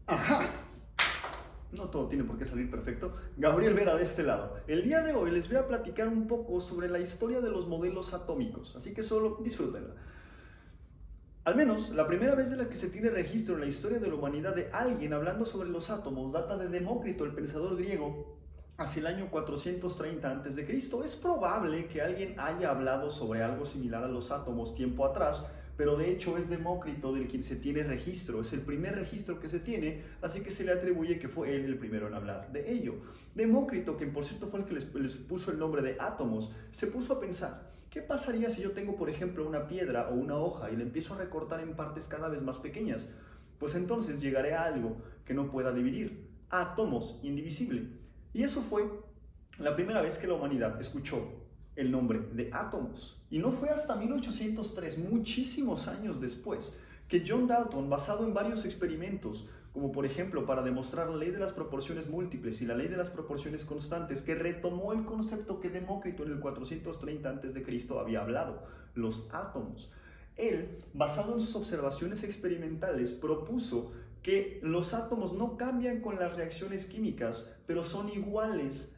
Ajá. No todo tiene por qué salir perfecto. Gabriel Vera de este lado. El día de hoy les voy a platicar un poco sobre la historia de los modelos atómicos, así que solo disfrútenla. Al menos, la primera vez de la que se tiene registro en la historia de la humanidad de alguien hablando sobre los átomos data de Demócrito, el pensador griego, hacia el año 430 a.C. Es probable que alguien haya hablado sobre algo similar a los átomos tiempo atrás, pero de hecho es Demócrito del quien se tiene registro, es el primer registro que se tiene, así que se le atribuye que fue él el primero en hablar de ello. Demócrito, que por cierto fue el que les puso el nombre de átomos, se puso a pensar: ¿qué pasaría si yo tengo, por ejemplo, una piedra o una hoja y la empiezo a recortar en partes cada vez más pequeñas? Pues entonces llegaré a algo que no pueda dividir, átomos, indivisible. Y eso fue la primera vez que la humanidad escuchó el nombre de átomos. Y no fue hasta 1803, muchísimos años después, que John Dalton, basado en varios experimentos, como por ejemplo para demostrar la ley de las proporciones múltiples y la ley de las proporciones constantes, que retomó el concepto que Demócrito en el 430 a.C. había hablado, los átomos. Él, basado en sus observaciones experimentales, propuso que los átomos no cambian con las reacciones químicas, pero son iguales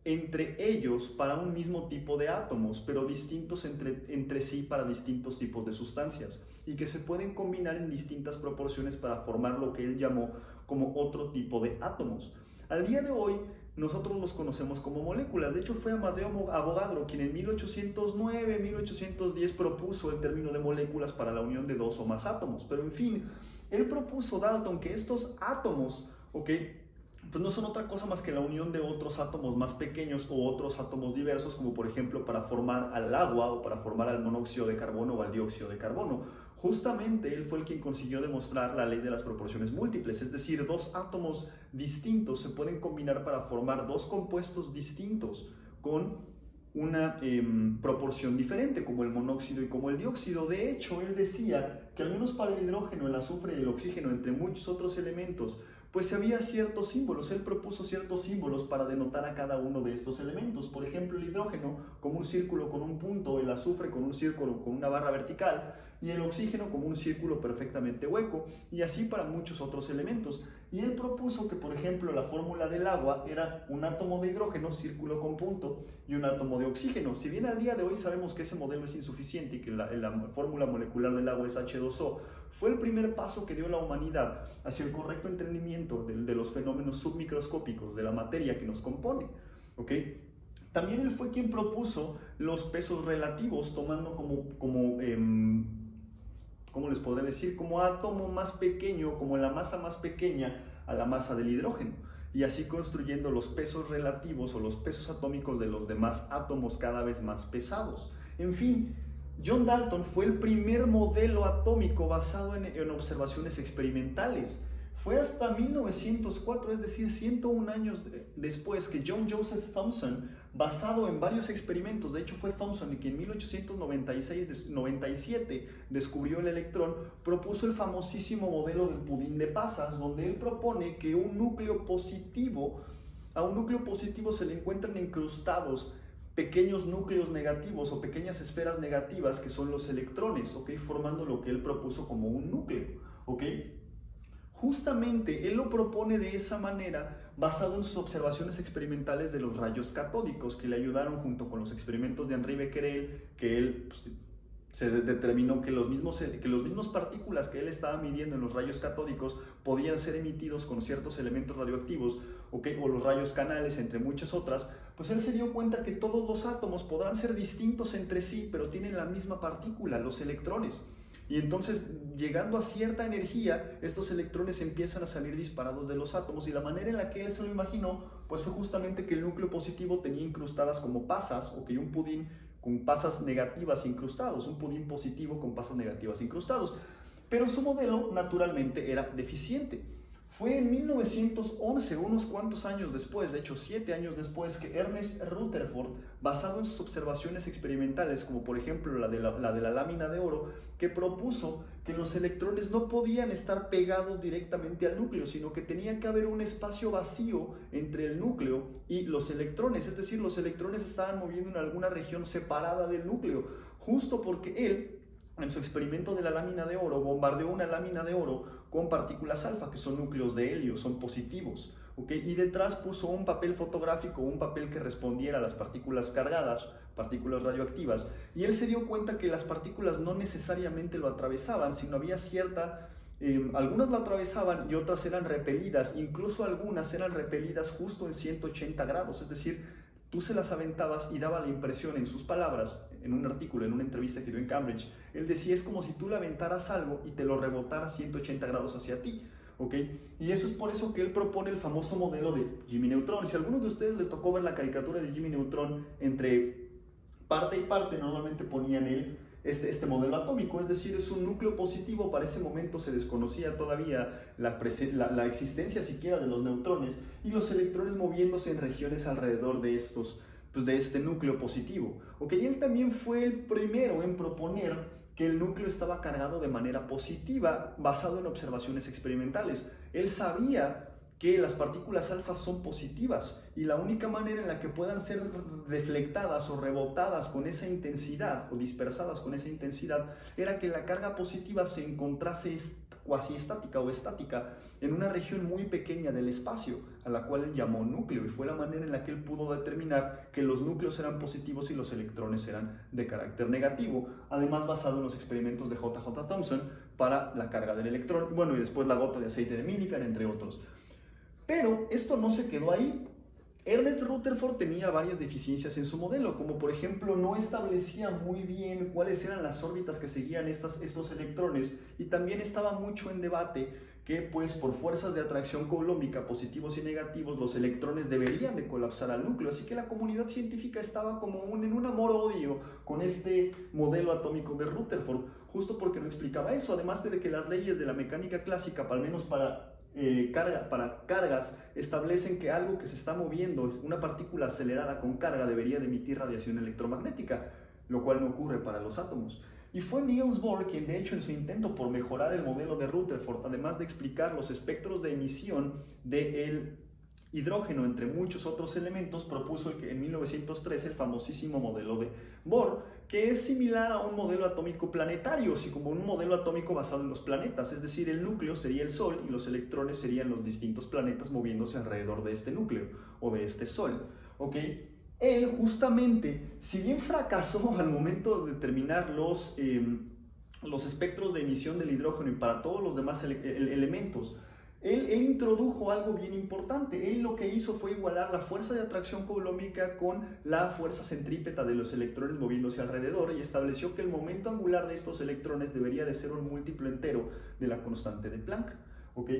entre ellos para un mismo tipo de átomos, pero distintos entre sí para distintos tipos de sustancias, y que se pueden combinar en distintas proporciones para formar lo que él llamó como otro tipo de átomos. Al día de hoy, nosotros los conocemos como moléculas. De hecho, fue Amadeo Avogadro quien en 1809-1810 propuso el término de moléculas para la unión de dos o más átomos. Pero en fin, él propuso, Dalton, que estos átomos, ¿ok?, pues no son otra cosa más que la unión de otros átomos más pequeños o otros átomos diversos, como por ejemplo para formar al agua o para formar al monóxido de carbono o al dióxido de carbono. Justamente él fue el quien consiguió demostrar la ley de las proporciones múltiples, es decir, dos átomos distintos se pueden combinar para formar dos compuestos distintos con una proporción diferente, como el monóxido y como el dióxido. De hecho, él decía que al menos para el hidrógeno, el azufre y el oxígeno, entre muchos otros elementos, pues había ciertos símbolos. Él propuso ciertos símbolos para denotar a cada uno de estos elementos. Por ejemplo, el hidrógeno como un círculo con un punto, el azufre con un círculo con una barra vertical y el oxígeno como un círculo perfectamente hueco, y así para muchos otros elementos. Y él propuso que, por ejemplo, la fórmula del agua era un átomo de hidrógeno, círculo con punto, y un átomo de oxígeno. Si bien al día de hoy sabemos que ese modelo es insuficiente y que la fórmula molecular del agua es H2O, fue el primer paso que dio la humanidad hacia el correcto entendimiento de los fenómenos submicroscópicos de la materia que nos compone, ¿ok? También él fue quien propuso los pesos relativos, tomando ¿cómo les podré decir? Como átomo más pequeño, como la masa más pequeña a la masa del hidrógeno, y así construyendo los pesos relativos o los pesos atómicos de los demás átomos cada vez más pesados. En fin, John Dalton fue el primer modelo atómico basado en observaciones experimentales. Fue hasta 1904, es decir, 101 años después, que John Joseph Thomson, basado en varios experimentos, de hecho fue Thomson quien en 1897 descubrió el electrón, propuso el famosísimo modelo del pudín de pasas, donde él propone que a un núcleo positivo se le encuentran incrustados pequeños núcleos negativos o pequeñas esferas negativas, que son los electrones, ¿ok?, formando lo que él propuso como un núcleo, ¿ok? Justamente él lo propone de esa manera, basado en sus observaciones experimentales de los rayos catódicos, que le ayudaron, junto con los experimentos de Henri Becquerel, que él se determinó que los mismos partículas que él estaba midiendo en los rayos catódicos podían ser emitidos con ciertos elementos radioactivos, ¿okay?, o los rayos canales, entre muchas otras. Pues él se dio cuenta que todos los átomos podrán ser distintos entre sí, pero tienen la misma partícula, los electrones. Y entonces, llegando a cierta energía, estos electrones empiezan a salir disparados de los átomos, y la manera en la que él se lo imaginó, pues fue justamente que el núcleo positivo tenía incrustadas como pasas, o que un pudín con pasas negativas incrustados, un pudín positivo con pasas negativas incrustados. Pero su modelo, naturalmente, era deficiente. Fue en 1911, unos cuantos años después, de hecho 7 años después, que Ernest Rutherford, basado en sus observaciones experimentales, como por ejemplo la de la lámina de oro, que propuso que los electrones no podían estar pegados directamente al núcleo, sino que tenía que haber un espacio vacío entre el núcleo y los electrones, es decir, los electrones estaban moviendo en alguna región separada del núcleo, justo porque él en su experimento de la lámina de oro, bombardeó una lámina de oro con partículas alfa, que son núcleos de helio, son positivos, ¿ok? Y detrás puso un papel fotográfico, un papel que respondiera a las partículas cargadas, partículas radioactivas, y él se dio cuenta que las partículas no necesariamente lo atravesaban, sino había cierta... algunas lo atravesaban y otras eran repelidas, incluso algunas eran repelidas justo en 180 grados, es decir, tú se las aventabas y daba la impresión, en sus palabras, en un artículo, en una entrevista que dio en Cambridge, él decía, es como si tú le aventaras algo y te lo rebotara 180 grados hacia ti, ¿ok? Y eso es por eso que él propone el famoso modelo de Jimmy Neutron. Si a algunos de ustedes les tocó ver la caricatura de Jimmy Neutron, entre parte y parte normalmente ponían este modelo atómico, es decir, es un núcleo positivo. Para ese momento se desconocía todavía la existencia siquiera de los neutrones y los electrones moviéndose en regiones alrededor de estos, pues de este núcleo positivo. ¿Ok? Y él también fue el primero en proponer que el núcleo estaba cargado de manera positiva basado en observaciones experimentales. Él sabía que las partículas alfa son positivas y la única manera en la que puedan ser deflectadas o rebotadas con esa intensidad o dispersadas con esa intensidad era que la carga positiva se encontrase cuasi estática o estática en una región muy pequeña del espacio, a la cual él llamó núcleo, y fue la manera en la que él pudo determinar que los núcleos eran positivos y los electrones eran de carácter negativo, además basado en los experimentos de J.J. Thomson para la carga del electrón, bueno, y después la gota de aceite de Millikan, entre otros. Pero esto no se quedó ahí. Ernest Rutherford tenía varias deficiencias en su modelo, como por ejemplo no establecía muy bien cuáles eran las órbitas que seguían estos electrones, y también estaba mucho en debate que pues por fuerzas de atracción coulombica positivos y negativos los electrones deberían de colapsar al núcleo, así que la comunidad científica estaba como en un amor-odio con este modelo atómico de Rutherford, justo porque no explicaba eso, además de que las leyes de la mecánica clásica, al menos para cargas, establecen que algo que se está moviendo, una partícula acelerada con carga, debería de emitir radiación electromagnética, lo cual no ocurre para los átomos. Y fue Niels Bohr quien, de hecho, en su intento por mejorar el modelo de Rutherford, además de explicar los espectros de emisión del hidrógeno entre muchos otros elementos, propuso en 1903 el famosísimo modelo de Bohr, que es similar a un modelo atómico planetario, así como un modelo atómico basado en los planetas, es decir, el núcleo sería el Sol y los electrones serían los distintos planetas moviéndose alrededor de este núcleo o de este Sol, ¿ok? Él justamente, si bien fracasó al momento de determinar los espectros de emisión del hidrógeno y para todos los demás elementos, él introdujo algo bien importante. Él lo que hizo fue igualar la fuerza de atracción coulombica con la fuerza centrípeta de los electrones moviéndose alrededor y estableció que el momento angular de estos electrones debería de ser un múltiplo entero de la constante de Planck, ¿ok?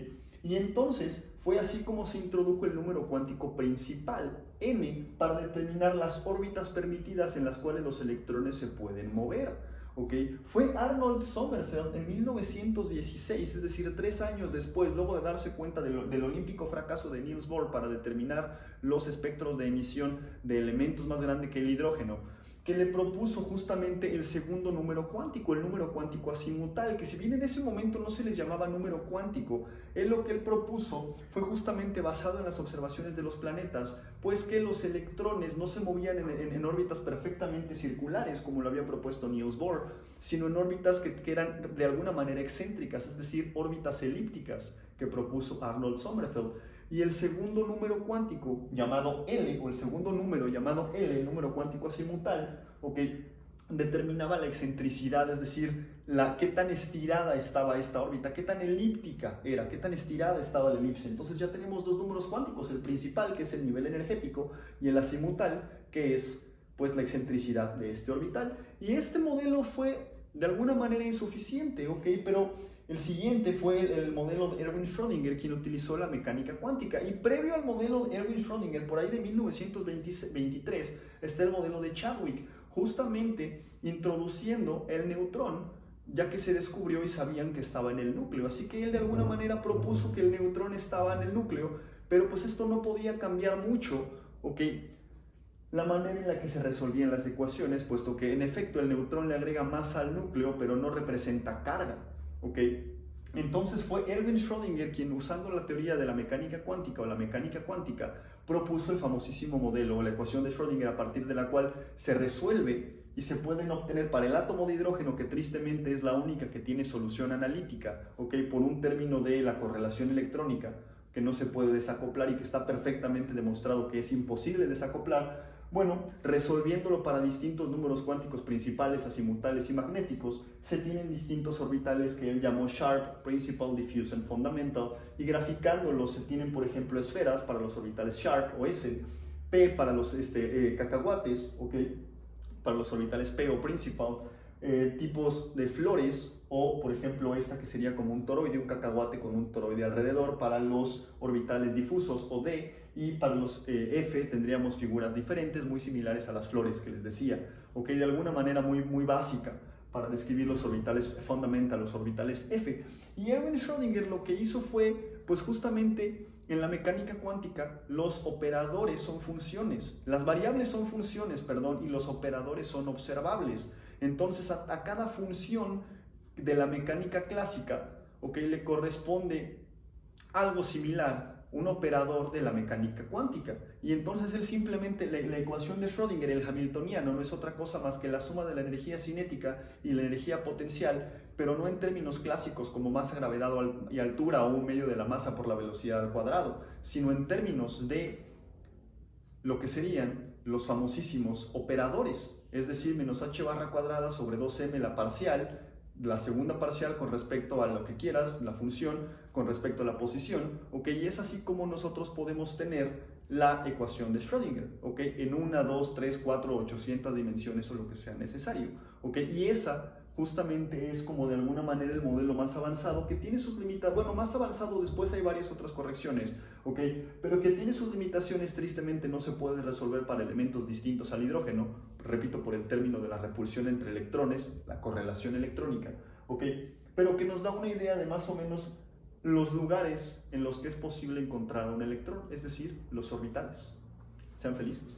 Y entonces fue así como se introdujo el número cuántico principal, n, para determinar las órbitas permitidas en las cuales los electrones se pueden mover. ¿Okay? Fue Arnold Sommerfeld en 1916, es decir, 3 años después, luego de darse cuenta del olímpico fracaso de Niels Bohr para determinar los espectros de emisión de elementos más grandes que el hidrógeno, que le propuso justamente el segundo número cuántico, el número cuántico azimutal, que si bien en ese momento no se les llamaba número cuántico, lo que él propuso fue justamente basado en las observaciones de los planetas, pues que los electrones no se movían en órbitas perfectamente circulares, como lo había propuesto Niels Bohr, sino en órbitas que eran de alguna manera excéntricas, es decir, órbitas elípticas, que propuso Arnold Sommerfeld. Y el segundo número cuántico llamado L, o el segundo número llamado L, el número cuántico azimutal, ¿okay?, determinaba la excentricidad, es decir, qué tan estirada estaba esta órbita, qué tan elíptica era, qué tan estirada estaba la elipse. Entonces ya tenemos dos números cuánticos, el principal, que es el nivel energético, y el azimutal, que es pues la excentricidad de este orbital. Y este modelo fue de alguna manera insuficiente, ¿ok? Pero el siguiente fue el modelo de Erwin Schrödinger, quien utilizó la mecánica cuántica. Y previo al modelo de Erwin Schrödinger, por ahí de 1923, está el modelo de Chadwick, justamente introduciendo el neutrón, ya que se descubrió y sabían que estaba en el núcleo. Así que él de alguna manera propuso que el neutrón estaba en el núcleo, pero pues esto no podía cambiar mucho, ¿ok?, la manera en la que se resolvían las ecuaciones, puesto que en efecto el neutrón le agrega masa al núcleo, pero no representa carga, ¿ok? Entonces fue Erwin Schrödinger quien, usando la teoría de la mecánica cuántica o la mecánica cuántica, propuso el famosísimo modelo o la ecuación de Schrödinger, a partir de la cual se resuelve y se pueden obtener para el átomo de hidrógeno, que tristemente es la única que tiene solución analítica, ¿ok? Por un término de la correlación electrónica, que no se puede desacoplar y que está perfectamente demostrado que es imposible desacoplar. Bueno, resolviéndolo para distintos números cuánticos principales, azimutales y magnéticos, se tienen distintos orbitales que él llamó Sharp, Principal, Diffuse and Fundamental, y graficándolos se tienen, por ejemplo, esferas para los orbitales Sharp o S, P para los cacahuates, ¿ok? Para los orbitales P o Principal, tipos de flores, o por ejemplo esta que sería como un toroide, un cacahuate con un toroide alrededor para los orbitales difusos o D, y para los F tendríamos figuras diferentes muy similares a las flores que les decía, ¿ok? De alguna manera muy básica para describir los orbitales fundamental, los orbitales F. Y Erwin Schrödinger lo que hizo fue, pues justamente en la mecánica cuántica, los operadores son funciones, las variables son funciones, perdón, y los operadores son observables. Entonces a cada función de la mecánica clásica, ¿ok?, le corresponde algo similar, un operador de la mecánica cuántica. Y entonces él simplemente, la ecuación de Schrödinger, el hamiltoniano, no es otra cosa más que la suma de la energía cinética y la energía potencial, pero no en términos clásicos como masa, gravedad y altura o un medio de la masa por la velocidad al cuadrado, sino en términos de lo que serían los famosísimos operadores, es decir, menos h barra cuadrada sobre 2m la parcial, la segunda parcial con respecto a lo que quieras, la función con respecto a la posición, ¿ok? Y es así como nosotros podemos tener la ecuación de Schrödinger, ¿ok? En 1, 2, 3, 4, 800 dimensiones o lo que sea necesario, ¿ok? Y esa justamente es como de alguna manera el modelo más avanzado, que tiene sus limitaciones, bueno, más avanzado, después hay varias otras correcciones, ¿ok? Pero que tiene sus limitaciones, tristemente no se puede resolver para elementos distintos al hidrógeno, repito, por el término de la repulsión entre electrones, la correlación electrónica, ¿ok? Pero que nos da una idea de más o menos los lugares en los que es posible encontrar un electrón, es decir, los orbitales. Sean felices.